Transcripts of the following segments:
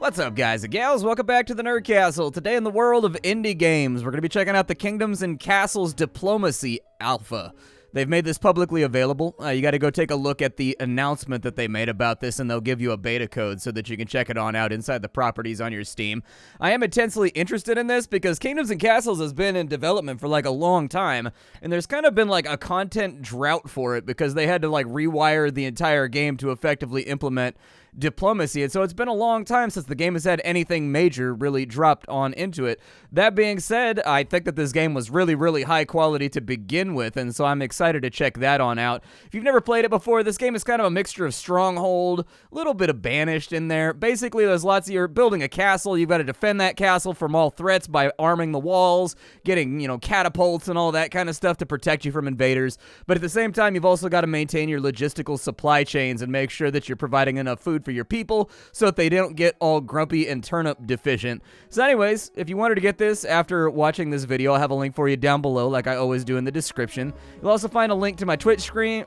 What's up, guys and gals? Welcome back to the Nerd Castle. Today in the world of indie games, we're going to be checking out the Kingdoms and Castles Diplomacy Alpha. They've made this publicly available. You got to go take a look at the announcement that they made about this, and they'll give you a beta code so that you can check it on out inside the properties on your Steam. I am intensely interested in this because Kingdoms and Castles has been in development for like a long time, and there's kind of been like a content drought for it because they had to like rewire the entire game to effectively implement diplomacy, and so it's been a long time since the game has had anything major really dropped on into it. That being said, I think that this game was really high quality to begin with, and so I'm excited to check that on out. If you've never played it before, this game is kind of a mixture of Stronghold, a little bit of Banished in there. Basically, there's lots of, you're building a castle, you've got to defend that castle from all threats by arming the walls, getting, catapults and all that kind of stuff to protect you from invaders, but at the same time, you've also got to maintain your logistical supply chains and make sure that you're providing enough food for your people so that they don't get all grumpy and turnip deficient. So anyways, if you wanted to get this after watching this video, I'll have a link for you down below like I always do in the description. You'll also find a link to my Twitch stream,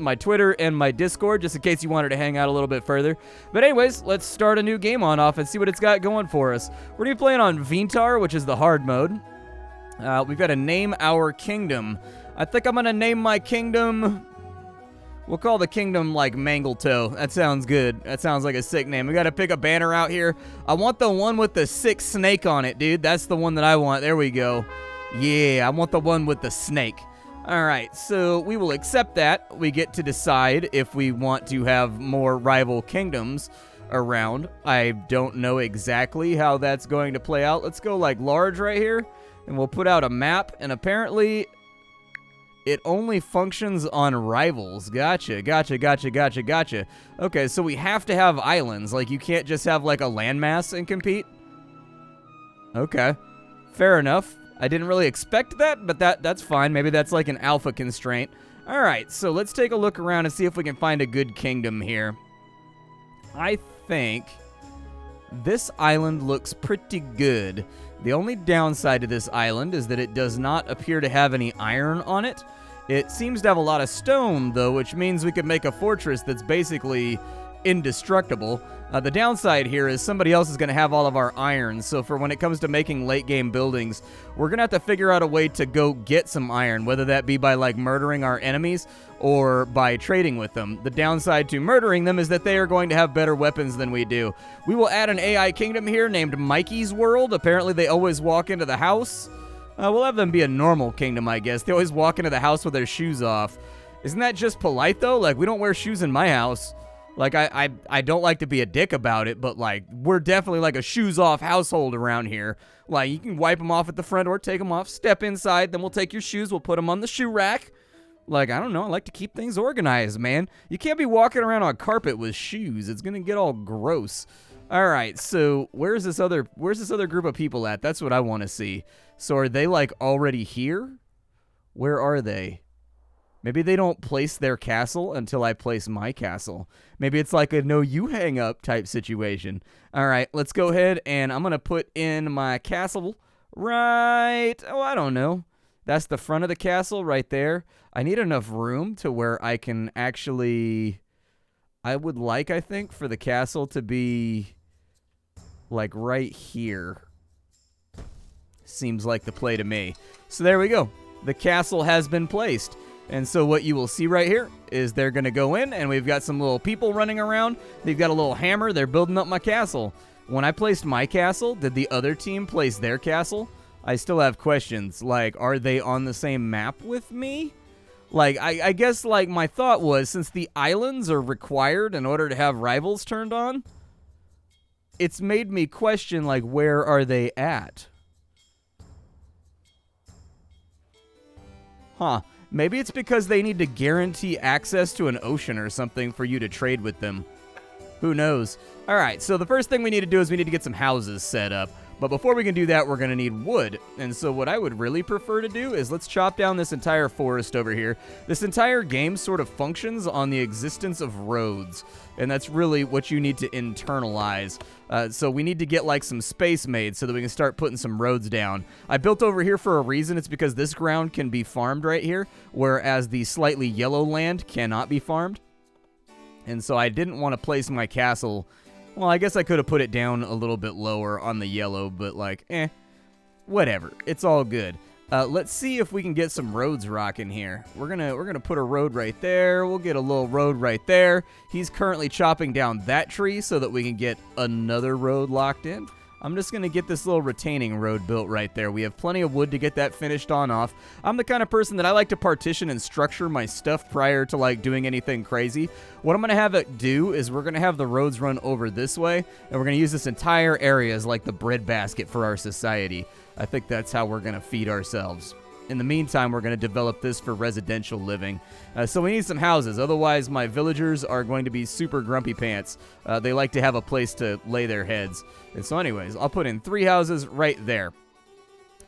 my Twitter, and my Discord just in case you wanted to hang out a little bit further. But anyways, let's start a new game on off and see what it's got going for us. We're going to be playing on Vintar, which is the hard mode. We've got to name our kingdom. I think I'm going to name my kingdom... We'll call the kingdom, like, Mangletoe. That sounds good. That sounds like a sick name. We gotta pick a banner out here. I want the one with the sick snake on it, dude. That's the one that I want. There we go. Yeah, I want the one with the snake. Alright, so we will accept that. We get to decide if we want to have more rival kingdoms around. I don't know exactly how that's going to play out. Let's go, like, large right here, and we'll put out a map, and apparently... it only functions on rivals. Gotcha. Okay, so we have to have islands. Like, you can't just have, like, a landmass and compete? Okay. Fair enough. I didn't really expect that, but that's fine. Maybe that's, like, an alpha constraint. Alright, so let's take a look around and see if we can find a good kingdom here. I think this island looks pretty good. The only downside to this island is that it does not appear to have any iron on it. It seems to have a lot of stone, though, which means we could make a fortress that's basically indestructible. The downside here is somebody else is going to have all of our iron, so for when it comes to making late-game buildings, we're going to have to figure out a way to go get some iron, whether that be by, like, murdering our enemies or by trading with them. The downside to murdering them is that they are going to have better weapons than we do. We will add an AI kingdom here named Mikey's World. Apparently, they always walk into the house. We'll have them be a normal kingdom, I guess. They always walk into the house with their shoes off. Isn't that just polite, though? Like, we don't wear shoes in my house. Like, I don't like to be a dick about it, but, like, we're definitely, like, a shoes-off household around here. Like, you can wipe them off at the front door, take them off, step inside, then we'll take your shoes, we'll put them on the shoe rack. Like, I don't know, I like to keep things organized, man. You can't be walking around on carpet with shoes. It's gonna get all gross. Alright, so where's this other group of people at? That's what I want to see. So are they, like, already here? Where are they? Maybe they don't place their castle until I place my castle. Maybe it's like a no you hang up type situation. Alright, let's go ahead and I'm gonna put in my castle right... oh, I don't know. That's the front of the castle right there. I need enough room to where I can actually... I would like, I think, for the castle to be... like right here. Seems like the play to me. So there we go. The castle has been placed. And so what you will see right here is they're going to go in, and we've got some little people running around. They've got a little hammer. They're building up my castle. When I placed my castle, did the other team place their castle? I still have questions. Like, are they on the same map with me? Like, I guess, like, my thought was, since the islands are required in order to have rivals turned on, it's made me question, like, where are they at? Huh. Maybe it's because they need to guarantee access to an ocean or something for you to trade with them. Who knows? Alright, so the first thing we need to do is we need to get some houses set up. But before we can do that, we're going to need wood. And so what I would really prefer to do is let's chop down this entire forest over here. This entire game sort of functions on the existence of roads. And that's really what you need to internalize. So we need to get like some space made so that we can start putting some roads down. I built over here for a reason. It's because this ground can be farmed right here, whereas the slightly yellow land cannot be farmed. And so I didn't want to place my castle Well, I guess I could have put it down a little bit lower on the yellow, but like, whatever. It's all good. Let's see if we can get some roads rocking here. We're gonna put a road right there. We'll get a little road right there. He's currently chopping down that tree so that we can get another road locked in. I'm just going to get this little retaining road built right there. We have plenty of wood to get that finished on off. I'm the kind of person that I like to partition and structure my stuff prior to like doing anything crazy. What I'm going to have it do is we're going to have the roads run over this way, and we're going to use this entire area as like the breadbasket for our society. I think that's how we're going to feed ourselves. In the meantime, we're going to develop this for residential living. So we need some houses. Otherwise, my villagers are going to be super grumpy pants. They like to have a place to lay their heads. And so anyways, I'll put in 3 houses right there.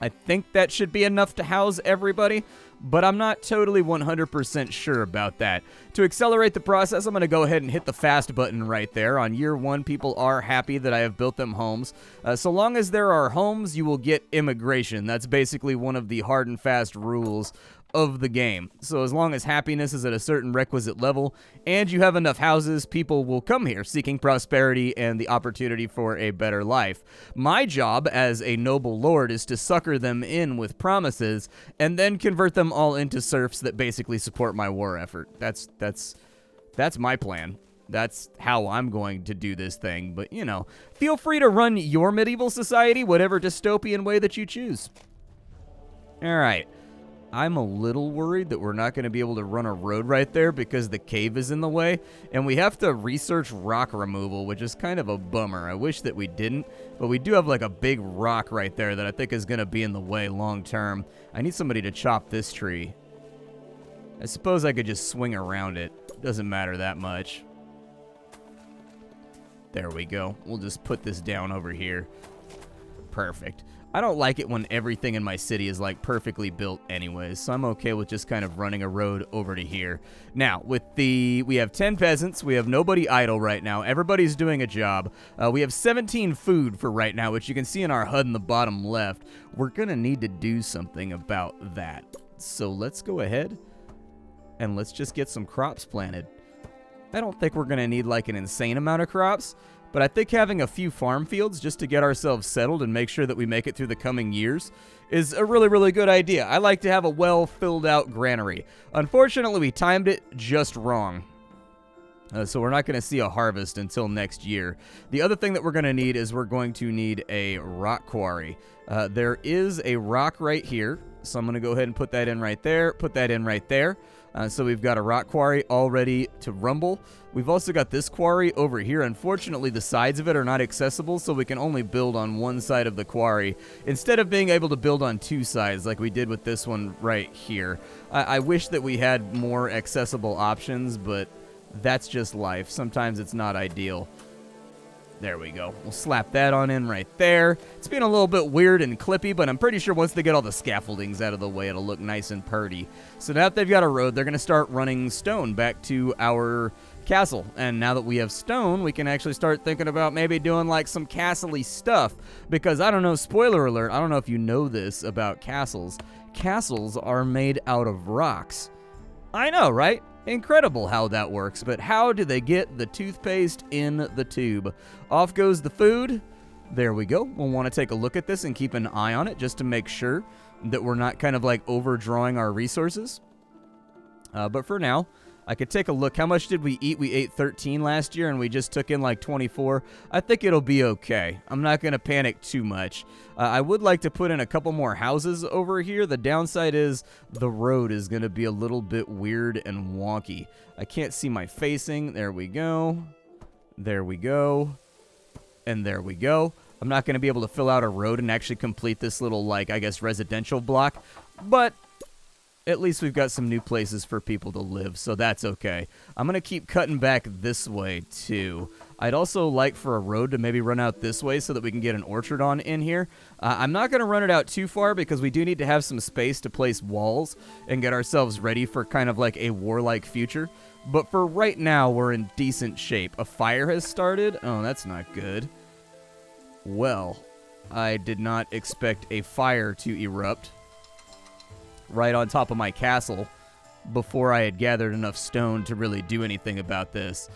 I think that should be enough to house everybody, but I'm not totally 100% sure about that. To accelerate the process, I'm going to go ahead and hit the fast button right there. On year 1, people are happy that I have built them homes. So long as there are homes, you will get immigration. That's basically one of the hard and fast rules of the game. So as long as happiness is at a certain requisite level and you have enough houses, people will come here seeking prosperity and the opportunity for a better life. My job as a noble lord is to sucker them in with promises and then convert them all into serfs that basically support my war effort. That's my plan. That's how I'm going to do this thing. But, you know, feel free to run your medieval society whatever dystopian way that you choose. All right. I'm a little worried that we're not going to be able to run a road right there because the cave is in the way, and we have to research rock removal, which is kind of a bummer. I wish that we didn't, but we do have like a big rock right there that I think is going to be in the way long term. I need somebody to chop this tree. I suppose I could just swing around it. Doesn't matter that much. There we go. We'll just put this down over here. Perfect. I don't like it when everything in my city is like perfectly built anyways, so I'm okay with just kind of running a road over to here. Now, we have 10 peasants, we have nobody idle right now, everybody's doing a job. We have 17 food for right now, which you can see in our HUD in the bottom left. We're gonna need to do something about that. So let's go ahead and let's just get some crops planted. I don't think we're gonna need like an insane amount of crops, but I think having a few farm fields just to get ourselves settled and make sure that we make it through the coming years is a really, really good idea. I like to have a well-filled-out granary. Unfortunately, we timed it just wrong. So we're not going to see a harvest until next year. The other thing that we're going to need is we're going to need a rock quarry. There is a rock right here, so I'm going to go ahead and put that in right there, put that in right there. So we've got a rock quarry all ready to rumble. We've also got this quarry over here. Unfortunately, the sides of it are not accessible, so we can only build on one side of the quarry instead of being able to build on 2 sides like we did with this one right here. I wish that we had more accessible options, but that's just life. Sometimes it's not ideal. There we go. We'll slap that on in right there. It's being a little bit weird and clippy, but I'm pretty sure once they get all the scaffoldings out of the way, it'll look nice and purty. So now that they've got a road, they're going to start running stone back to our castle. And now that we have stone, we can actually start thinking about maybe doing like some castle-y stuff. Because I don't know, spoiler alert, I don't know if you know this about castles. Castles are made out of rocks. I know, right? Incredible how that works, but how do they get the toothpaste in the tube? Off goes the food. There we go. We'll want to take a look at this and keep an eye on it just to make sure that we're not kind of like overdrawing our resources. But for now, I could take a look. How much did we eat? We ate 13 last year, and we just took in like 24. I think it'll be okay. I'm not going to panic too much. I would like to put in a couple more houses over here. The downside is the road is going to be a little bit weird and wonky. I can't see my facing. There we go. There we go. And there we go. I'm not going to be able to fill out a road and actually complete this little, like, I guess, residential block. But at least we've got some new places for people to live, so that's okay. I'm going to keep cutting back this way, too. I'd also like for a road to maybe run out this way so that we can get an orchard on in here. I'm not going to run it out too far because we do need to have some space to place walls and get ourselves ready for kind of like a warlike future. But for right now, we're in decent shape. A fire has started. Oh, that's not good. Well, I did not expect a fire to erupt right on top of my castle before I had gathered enough stone to really do anything about this.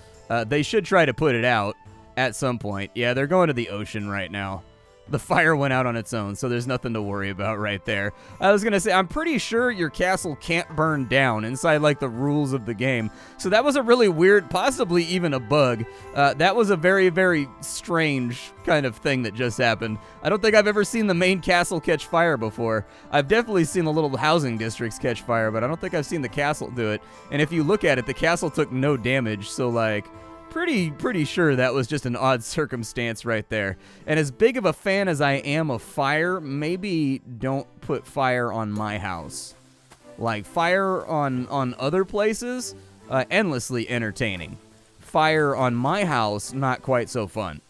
They should try to put it out, At some point. Yeah, they're going to the ocean right now. The fire went out on its own, so there's nothing to worry about right there. I was going to say, I'm pretty sure your castle can't burn down inside, like, the rules of the game. So that was a really weird, possibly even a bug. That was a very, very strange kind of thing that just happened. I don't think I've ever seen the main castle catch fire before. I've definitely seen the little housing districts catch fire, but I don't think I've seen the castle do it. And if you look at it, the castle took no damage, so, like... Pretty sure that was just an odd circumstance right there. And as big of a fan as I am of fire, maybe don't put fire on my house. Like, fire on other places, endlessly entertaining. Fire on my house, not quite so fun.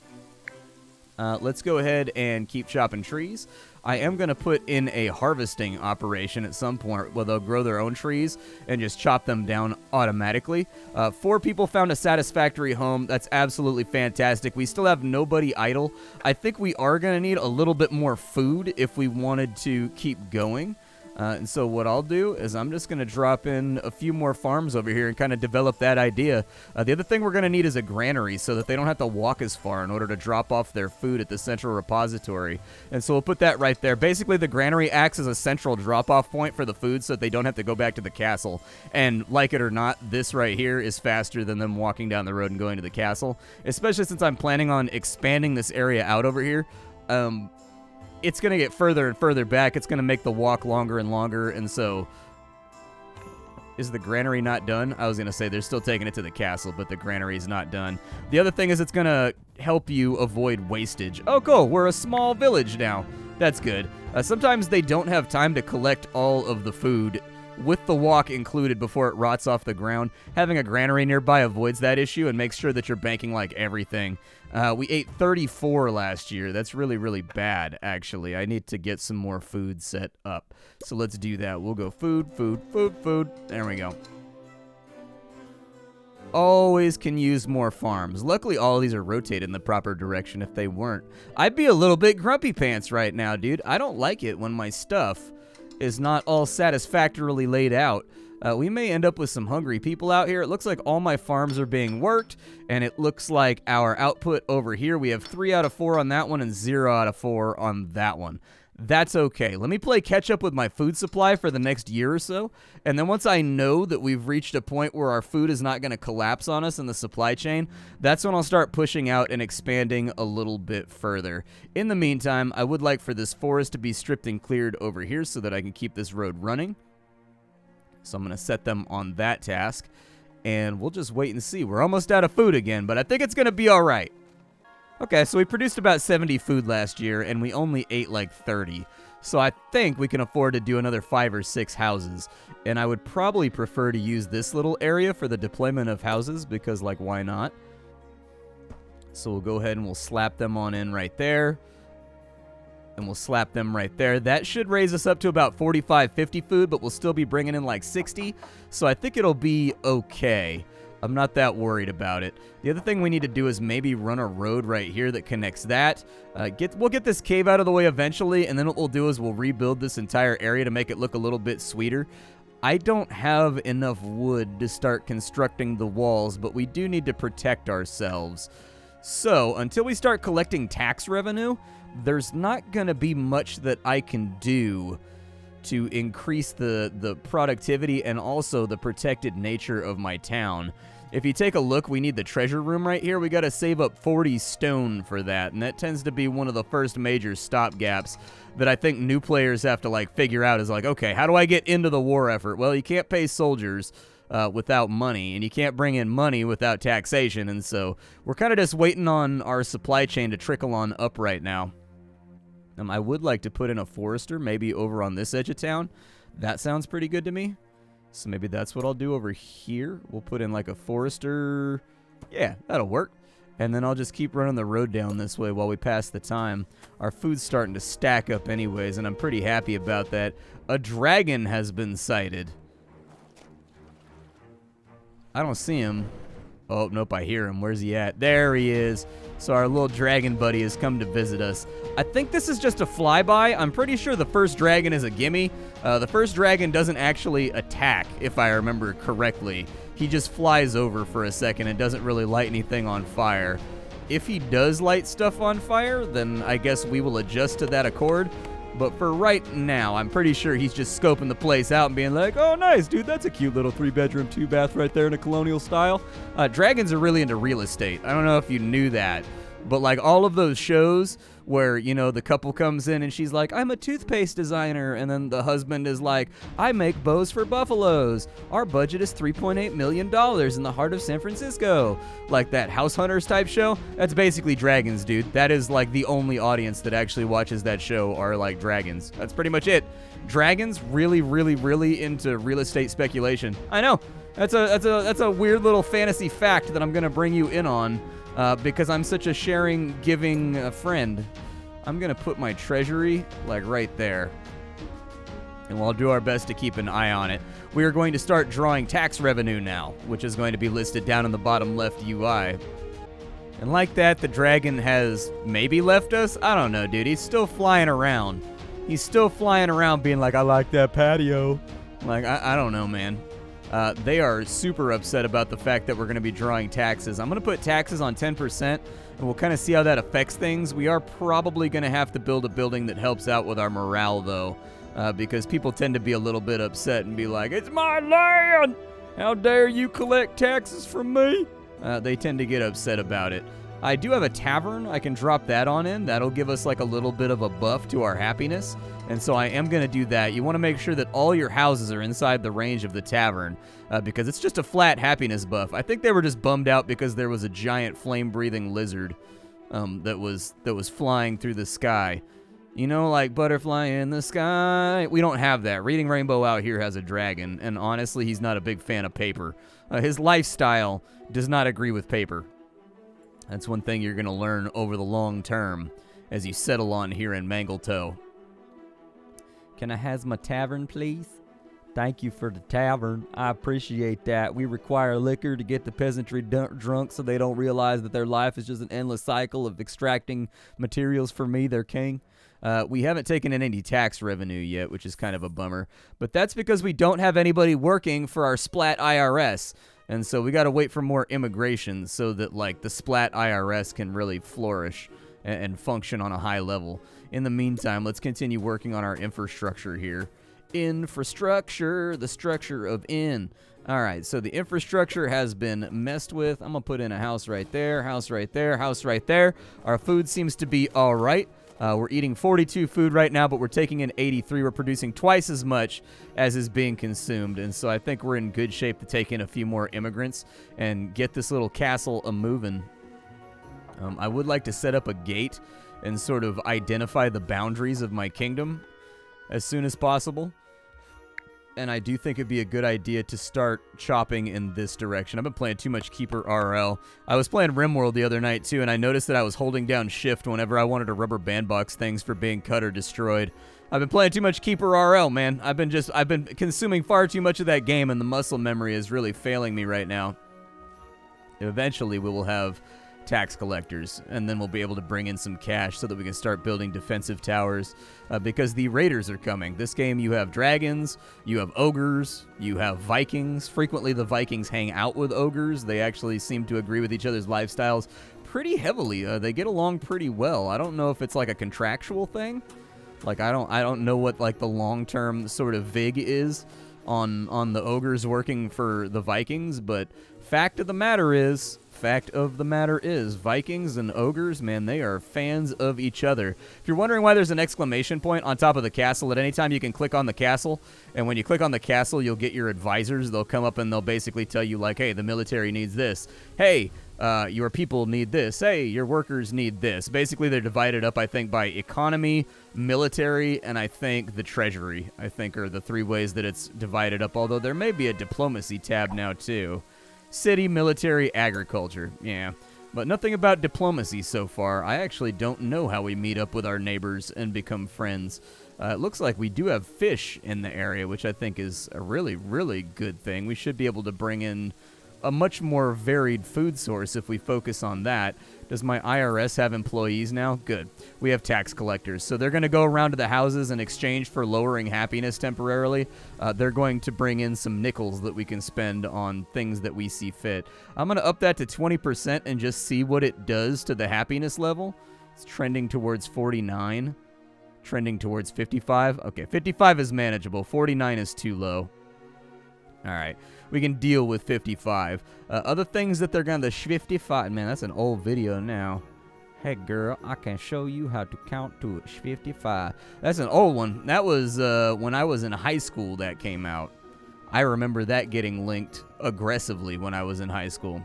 Let's go ahead and keep chopping trees. I am going to put in a harvesting operation at some point where they'll grow their own trees and just chop them down automatically. 4 people found a satisfactory home. That's absolutely fantastic. We still have nobody idle. I think we are going to need a little bit more food if we wanted to keep going. And so what I'll do is I'm just going to drop in a few more farms over here and kind of develop that idea. The other thing we're going to need is a granary so that they don't have to walk as far in order to drop off their food at the central repository. And so we'll put that right there. Basically, the granary acts as a central drop-off point for the food so that they don't have to go back to the castle. And like it or not, this right here is faster than them walking down the road and going to the castle, especially since I'm planning on expanding this area out over here. It's going to get further and further back. It's going to make the walk longer and longer, and so... Is the granary not done? I was going to say they're still taking it to the castle, but the granary's not done. The other thing is it's going to help you avoid wastage. Oh, cool. We're a small village now. That's good. Sometimes they don't have time to collect all of the food with the walk included before it rots off the ground. Having a granary nearby avoids that issue and makes sure that you're banking, like, everything. We ate 34 last year. That's really, really bad, actually. I need to get some more food set up. So let's do that. We'll go food, food, food, food. There we go. Always can use more farms. Luckily, all of these are rotated in the proper direction. If they weren't, I'd be a little bit grumpy pants right now, dude. I don't like it when my stuff is not all satisfactorily laid out. We may end up with some hungry people out here. It looks like all my farms are being worked, and it looks like our output over here, we have 3 out of 4 on that one and 0 out of 4 on that one. That's okay. Let me play catch up with my food supply for the next year or so, and then once I know that we've reached a point where our food is not going to collapse on us in the supply chain, that's when I'll start pushing out and expanding a little bit further. In the meantime, I would like for this forest to be stripped and cleared over here so that I can keep this road running. So I'm going to set them on that task, and we'll just wait and see. We're almost out of food again, but I think it's going to be all right. Okay, so we produced about 70 food last year, and we only ate like 30. So I think we can afford to do another 5 or 6 houses. And I would probably prefer to use this little area for the deployment of houses, because, like, why not? So we'll go ahead and we'll slap them on in right there. And we'll slap them right there. That should raise us up to about 45, 50 food, but we'll still be bringing in like 60. So I think it'll be okay. I'm not that worried about it. The other thing we need to do is maybe run a road right here that connects that. We'll get this cave out of the way eventually, and then what we'll do is we'll rebuild this entire area to make it look a little bit sweeter. I don't have enough wood to start constructing the walls, but we do need to protect ourselves. So until we start collecting tax revenue, there's not going to be much that I can do to increase the productivity and also the protected nature of my town. If you take a look, we need the treasure room right here. We got to save up 40 stone for that, and that tends to be one of the first major stopgaps that I think new players have to, like, figure out is like, okay, how do I get into the war effort? Well, you can't pay soldiers without money, and you can't bring in money without taxation, and so we're kind of just waiting on our supply chain to trickle on up right now. I would like to put in a forester, maybe over on this edge of town. That sounds pretty good to me. So maybe that's what I'll do over here. We'll put in like a forester. Yeah, that'll work. And then I'll just keep running the road down this way while we pass the time. Our food's starting to stack up anyways, and I'm pretty happy about that. A dragon has been sighted. I don't see him. Oh, nope, I hear him. Where's he at? There he is. So our little dragon buddy has come to visit us. I think this is just a flyby. I'm pretty sure the first dragon is a gimme. The first dragon doesn't actually attack, if I remember correctly. He just flies over for a second and doesn't really light anything on fire. If he does light stuff on fire, then I guess we will adjust to that accord. But for right now, I'm pretty sure he's just scoping the place out and being like, oh, nice, dude, that's a cute little 3-bedroom, 2-bath right there in a colonial style. Dragons are really into real estate. I don't know if you knew that. But like all of those shows where, you know, the couple comes in and she's like, I'm a toothpaste designer. And then the husband is like, I make bows for buffaloes. Our budget is $3.8 million in the heart of San Francisco. Like that House Hunters type show. That's basically dragons, dude. That is like the only audience that actually watches that show are like dragons. That's pretty much it. Dragons really, really, really into real estate speculation. I know. That's a weird little fantasy fact that I'm going to bring you in on. Because I'm such a sharing, giving friend. I'm going to put my treasury, like, right there. And we'll do our best to keep an eye on it. We are going to start drawing tax revenue now, which is going to be listed down in the bottom left UI. And like that, the dragon has maybe left us? I don't know, dude. He's still flying around. He's still flying around being like, I like that patio. Like, I don't know, man. They are super upset about the fact that we're going to be drawing taxes. I'm going to put taxes on 10%, and we'll kind of see how that affects things. We are probably going to have to build a building that helps out with our morale, though, because people tend to be a little bit upset and be like, it's my land! How dare you collect taxes from me? They tend to get upset about it. I do have a tavern. I can drop that on in. That'll give us like a little bit of a buff to our happiness. And so I am going to do that. You want to make sure that all your houses are inside the range of the tavern because it's just a flat happiness buff. I think they were just bummed out because there was a giant flame-breathing lizard that was flying through the sky. You know, like butterfly in the sky. We don't have that. Reading Rainbow out here has a dragon, and honestly, he's not a big fan of paper. His lifestyle does not agree with paper. That's one thing you're going to learn over the long term as you settle on here in Mangletoe. Can I has my tavern, please? Thank you for the tavern. I appreciate that. We require liquor to get the peasantry drunk so they don't realize that their life is just an endless cycle of extracting materials for me, their king. We haven't taken in any tax revenue yet, which is kind of a bummer. But that's because we don't have anybody working for our Splat IRS. And so we got to wait for more immigration so that, like, the Splat IRS can really flourish and function on a high level. In the meantime, let's continue working on our infrastructure here. Infrastructure, the structure of in. All right, so the infrastructure has been messed with. I'm going to put in a house right there, house right there, house right there. Our food seems to be all right. We're eating 42 food right now, but we're taking in 83. We're producing twice as much as is being consumed. And so I think we're in good shape to take in a few more immigrants and get this little castle a-moving. I would like to set up a gate and sort of identify the boundaries of my kingdom as soon as possible. And I do think it'd be a good idea to start chopping in this direction. I've been playing too much Keeper RL. I was playing RimWorld the other night, too, and I noticed that I was holding down Shift whenever I wanted to rubber bandbox things for being cut or destroyed. I've been playing too much Keeper RL, man. I've been consuming far too much of that game, and the muscle memory is really failing me right now. Eventually, we will have tax collectors, and then we'll be able to bring in some cash so that we can start building defensive towers because the raiders are coming. This game, you have dragons, you have ogres, you have Vikings. Frequently, the Vikings hang out with ogres. They actually seem to agree with each other's lifestyles pretty heavily. They get along pretty well. I don't know if it's like a contractual thing. Like, I don't know what like the long-term sort of vig is on the ogres working for the Vikings, but fact of the matter is, Vikings and ogres, man, they are fans of each other. If you're wondering why there's an exclamation point on top of the castle, at any time you can click on the castle, and when you click on the castle, you'll get your advisors. They'll come up and they'll basically tell you, like, hey, the military needs this. Hey, your people need this. Hey, your workers need this. Basically, they're divided up, I think, by economy, military, and I think the treasury, I think, are the three ways that it's divided up, although there may be a diplomacy tab now, too. City, military, agriculture. Yeah, but nothing about diplomacy so far. I actually don't know how we meet up with our neighbors and become friends. It looks like we do have fish in the area, which I think is a really, really good thing. We should be able to bring in a much more varied food source if we focus on that. Does my IRS have employees now? Good. We have tax collectors. So they're going to go around to the houses in exchange for lowering happiness temporarily. They're going to bring in some nickels that we can spend on things that we see fit. I'm going to up that to 20% and just see what it does to the happiness level. It's trending towards 49. Trending towards 55. Okay, 55 is manageable. 49 is too low. All right, we can deal with 55. Other things that they're going to 55. Man, that's an old video now. Hey, girl, I can show you how to count to 55. That's an old one. That was when I was in high school that came out. I remember that getting linked aggressively when I was in high school.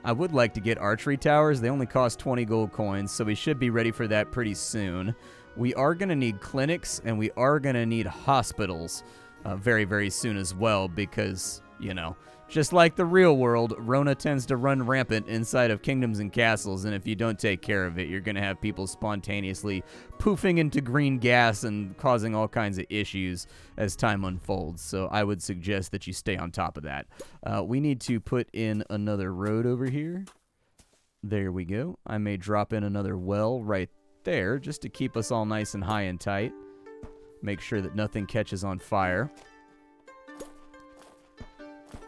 I would like to get archery towers. They only cost 20 gold coins, so we should be ready for that pretty soon. We are going to need clinics, and we are going to need hospitals very, very soon as well because, you know, just like the real world, Rona tends to run rampant inside of kingdoms and castles, and if you don't take care of it, you're going to have people spontaneously poofing into green gas and causing all kinds of issues as time unfolds. So I would suggest that you stay on top of that. We need to put in another road over here. There we go. I may drop in another well right there just to keep us all nice and high and tight. Make sure that nothing catches on fire.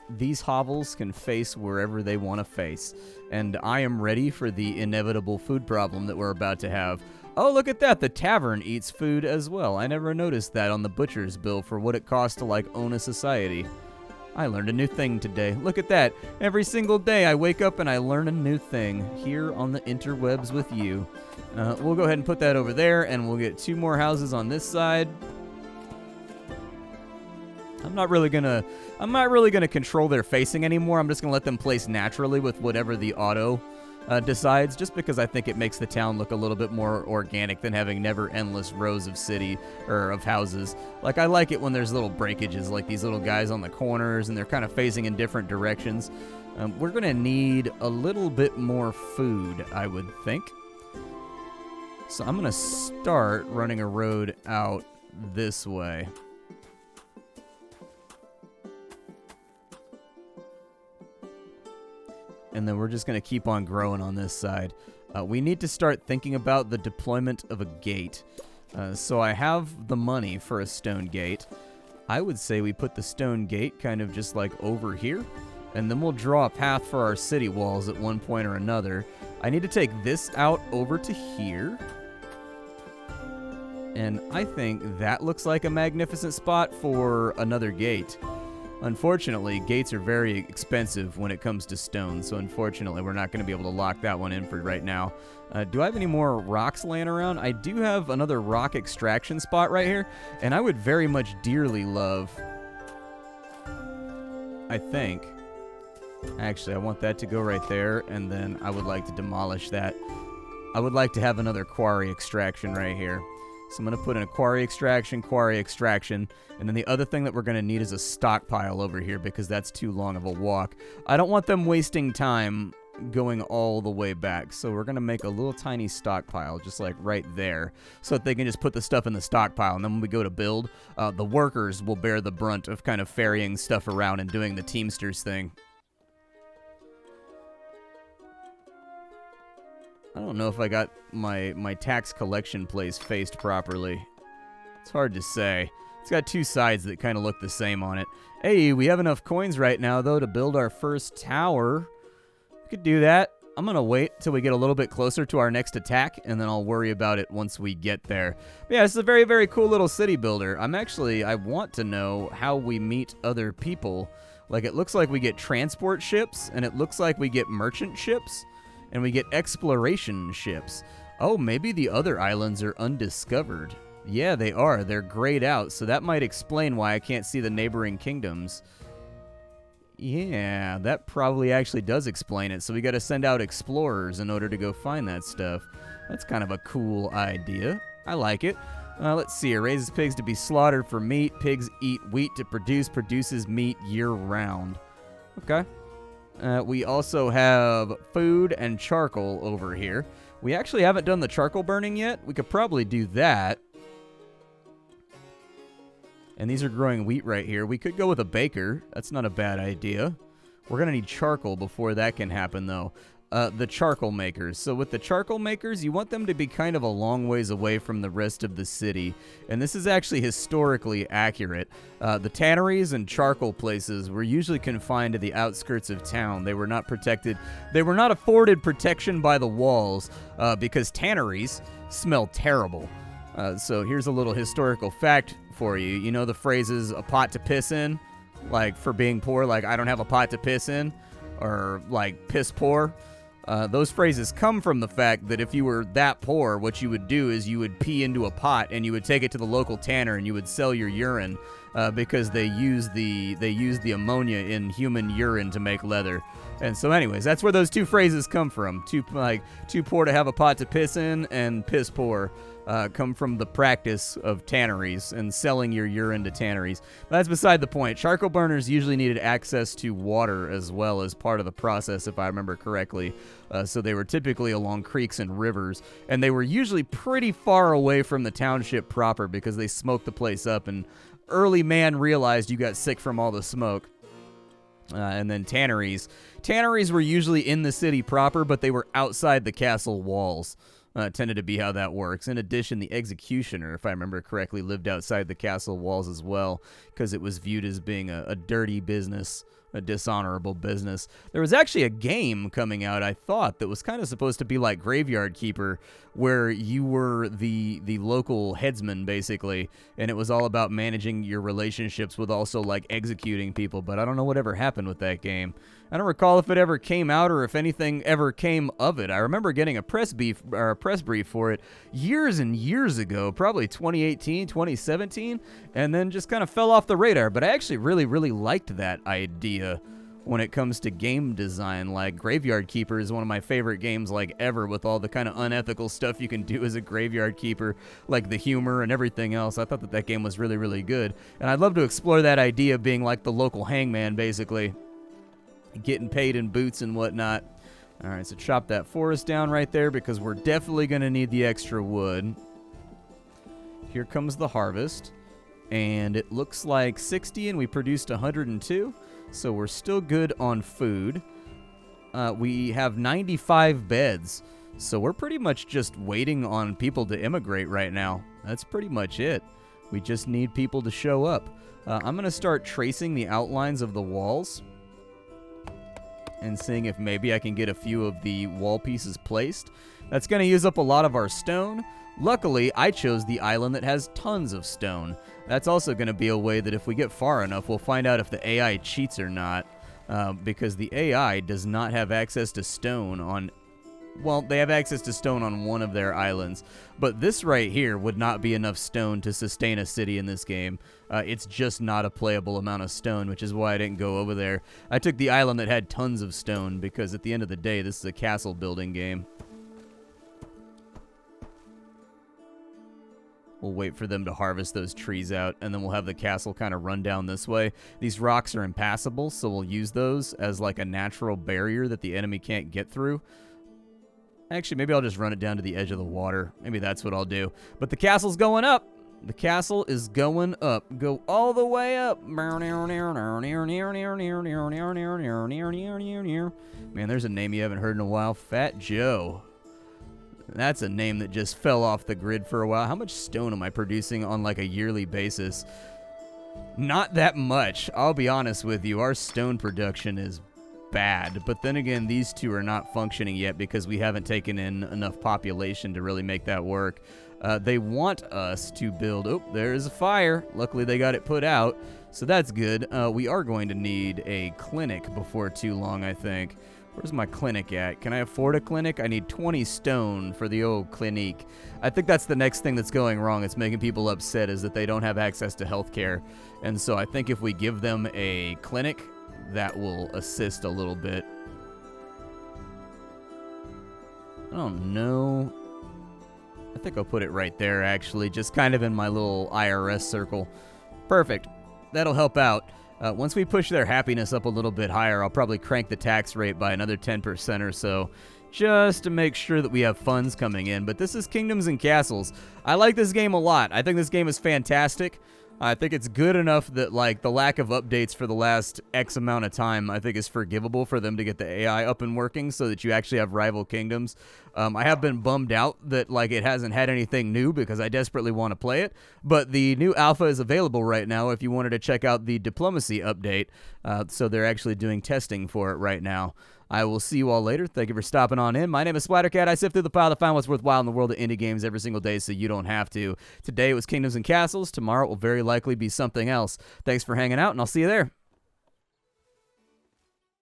These hovels can face wherever they want to face, and I am ready for the inevitable food problem that we're about to have. Oh, look at that! The tavern eats food as well. I never noticed that on the butcher's bill for what it costs to, like, own a society. I learned a new thing today. Look at that. Every single day I wake up and I learn a new thing here on the interwebs with you. We'll go ahead and put that over there, and we'll get 2 more houses on this side. I'm not really gonna control their facing anymore. I'm just gonna let them place naturally with whatever the auto decides, just because I think it makes the town look a little bit more organic than having never endless rows of city or of houses. Like, I like it when there's little breakages, like these little guys on the corners, and they're kind of facing in different directions. We're gonna need a little bit more food, I would think. So I'm gonna start running a road out this way. And then we're just going to keep on growing on this side. We need to start thinking about the deployment of a gate. So I have the money for a stone gate. I would say we put the stone gate kind of just like over here, and then we'll draw a path for our city walls at one point or another. I need to take this out over to here. And I think that looks like a magnificent spot for another gate. Unfortunately, gates are very expensive when it comes to stone, so unfortunately we're not going to be able to lock that one in for right now. Do I have any more rocks laying around? I do have another rock extraction spot right here, and I would very much dearly love, I think, actually I want that to go right there, and then I would like to demolish that. I would like to have another quarry extraction right here. So I'm going to put in a quarry extraction, and then the other thing that we're going to need is a stockpile over here because that's too long of a walk. I don't want them wasting time going all the way back, so we're going to make a little tiny stockpile just like right there so that they can just put the stuff in the stockpile, and then when we go to build, the workers will bear the brunt of kind of ferrying stuff around and doing the Teamsters thing. I don't know if I got my tax collection place faced properly. It's hard to say. It's got 2 sides that kind of look the same on it. Hey, we have enough coins right now, though, to build our first tower. We could do that. I'm going to wait till we get a little bit closer to our next attack, and then I'll worry about it once we get there. But yeah, it's a very, very cool little city builder. I want to know how we meet other people. Like, it looks like we get transport ships, and it looks like we get merchant ships. And we get exploration ships. Oh, maybe the other islands are undiscovered. Yeah, they are. They're grayed out, so that might explain why I can't see the neighboring kingdoms. Yeah, that probably actually does explain it. So we got to send out explorers in order to go find that stuff. That's kind of a cool idea. I like it. Let's see. It raises pigs to be slaughtered for meat. Pigs eat wheat to produces meat year-round. Okay. We also have food and charcoal over here. We actually haven't done the charcoal burning yet. We could probably do that. And these are growing wheat right here. We could go with a baker. That's not a bad idea. We're going to need charcoal before that can happen, though. The charcoal makers. So with the charcoal makers, you want them to be kind of a long ways away from the rest of the city. And this is actually historically accurate. The tanneries and charcoal places were usually confined to the outskirts of town. They were not protected. They were not afforded protection by the walls because tanneries smell terrible. So here's a little historical fact for you. You know the phrases, a pot to piss in? Like for being poor, like I don't have a pot to piss in? Or like piss poor? Those phrases come from the fact that if you were that poor, what you would do is you would pee into a pot and you would take it to the local tanner and you would sell your urine because they use the ammonia in human urine to make leather. And so anyways, that's where those two phrases come from. Too poor to have a pot to piss in and piss poor come from the practice of tanneries and selling your urine to tanneries. But that's beside the point. Charcoal burners usually needed access to water as well as part of the process, if I remember correctly. So they were typically along creeks and rivers, and they were usually pretty far away from the township proper because they smoked the place up, and early man realized you got sick from all the smoke. And then tanneries. Tanneries were usually in the city proper, but they were outside the castle walls. Tended to be how that works. In addition, the executioner, if I remember correctly, lived outside the castle walls as well because it was viewed as being a dirty business, a dishonorable business. There was actually a game coming out, I thought, that was kind of supposed to be like Graveyard Keeper, where you were the local headsman, basically, and it was all about managing your relationships with also, like, executing people, but I don't know whatever happened with that game. I don't recall if it ever came out or if anything ever came of it. I remember getting a press brief for it years and years ago, probably 2018, 2017, and then just kind of fell off the radar. But I actually really, really liked that idea when it comes to game design. Like, Graveyard Keeper is one of my favorite games, like, ever, with all the kind of unethical stuff you can do as a graveyard keeper, like the humor and everything else. I thought that game was really, really good. And I'd love to explore that idea of being like the local hangman, basically. Getting paid in boots and whatnot. All right, so chop that forest down right there because we're definitely going to need the extra wood. Here comes the harvest, and it looks like 60, and we produced 102, so we're still good on food. We have 95 beds, so we're pretty much just waiting on people to immigrate right now. That's pretty much it. We just need people to show up. I'm going to start tracing the outlines of the walls and seeing if maybe I can get a few of the wall pieces placed. That's going to use up a lot of our stone. Luckily, I chose the island that has tons of stone. That's also going to be a way that if we get far enough, we'll find out if the AI cheats or not, because the AI does not have access to stone on... Well, they have access to stone on one of their islands, but this right here would not be enough stone to sustain a city in this game. It's just not a playable amount of stone, which is why I didn't go over there. I took the island that had tons of stone, because at the end of the day, this is a castle building game. We'll wait for them to harvest those trees out, and then we'll have the castle kind of run down this way. These rocks are impassable, so we'll use those as like a natural barrier that the enemy can't get through. Actually, maybe I'll just run it down to the edge of the water. Maybe that's what I'll do. But the castle's going up. The castle is going up. Go all the way up. Man, there's a name you haven't heard in a while. Fat Joe. That's a name that just fell off the grid for a while. How much stone am I producing on like a yearly basis? Not that much. I'll be honest with you. Our stone production is bad, but then again, these two are not functioning yet because we haven't taken in enough population to really make that work. They want us to build... Oh, there's a fire. Luckily, they got it put out, so that's good. We are going to need a clinic before too long, I think. Where's my clinic at? Can I afford a clinic? I need 20 stone for the old clinique. I think that's the next thing that's going wrong. It's making people upset is that they don't have access to healthcare, and so I think if we give them a clinic, that will assist a little bit. I don't know. I think I'll put it right there, actually, just kind of in my little IRS circle. Perfect. That'll help out. Once we push their happiness up a little bit higher, I'll probably crank the tax rate by another 10% or so, just to make sure that we have funds coming in. But this is Kingdoms and Castles. I like this game a lot. I think this game is fantastic. I think it's good enough that, like, the lack of updates for the last X amount of time, I think, is forgivable for them to get the AI up and working so that you actually have rival kingdoms. I have been bummed out that, like, it hasn't had anything new because I desperately want to play it, but the new alpha is available right now if you wanted to check out the diplomacy update, so they're actually doing testing for it right now. I will see you all later. Thank you for stopping on in. My name is Splattercat. I sift through the pile to find what's worthwhile in the world of indie games every single day so you don't have to. Today it was Kingdoms and Castles. Tomorrow it will very likely be something else. Thanks for hanging out, and I'll see you there.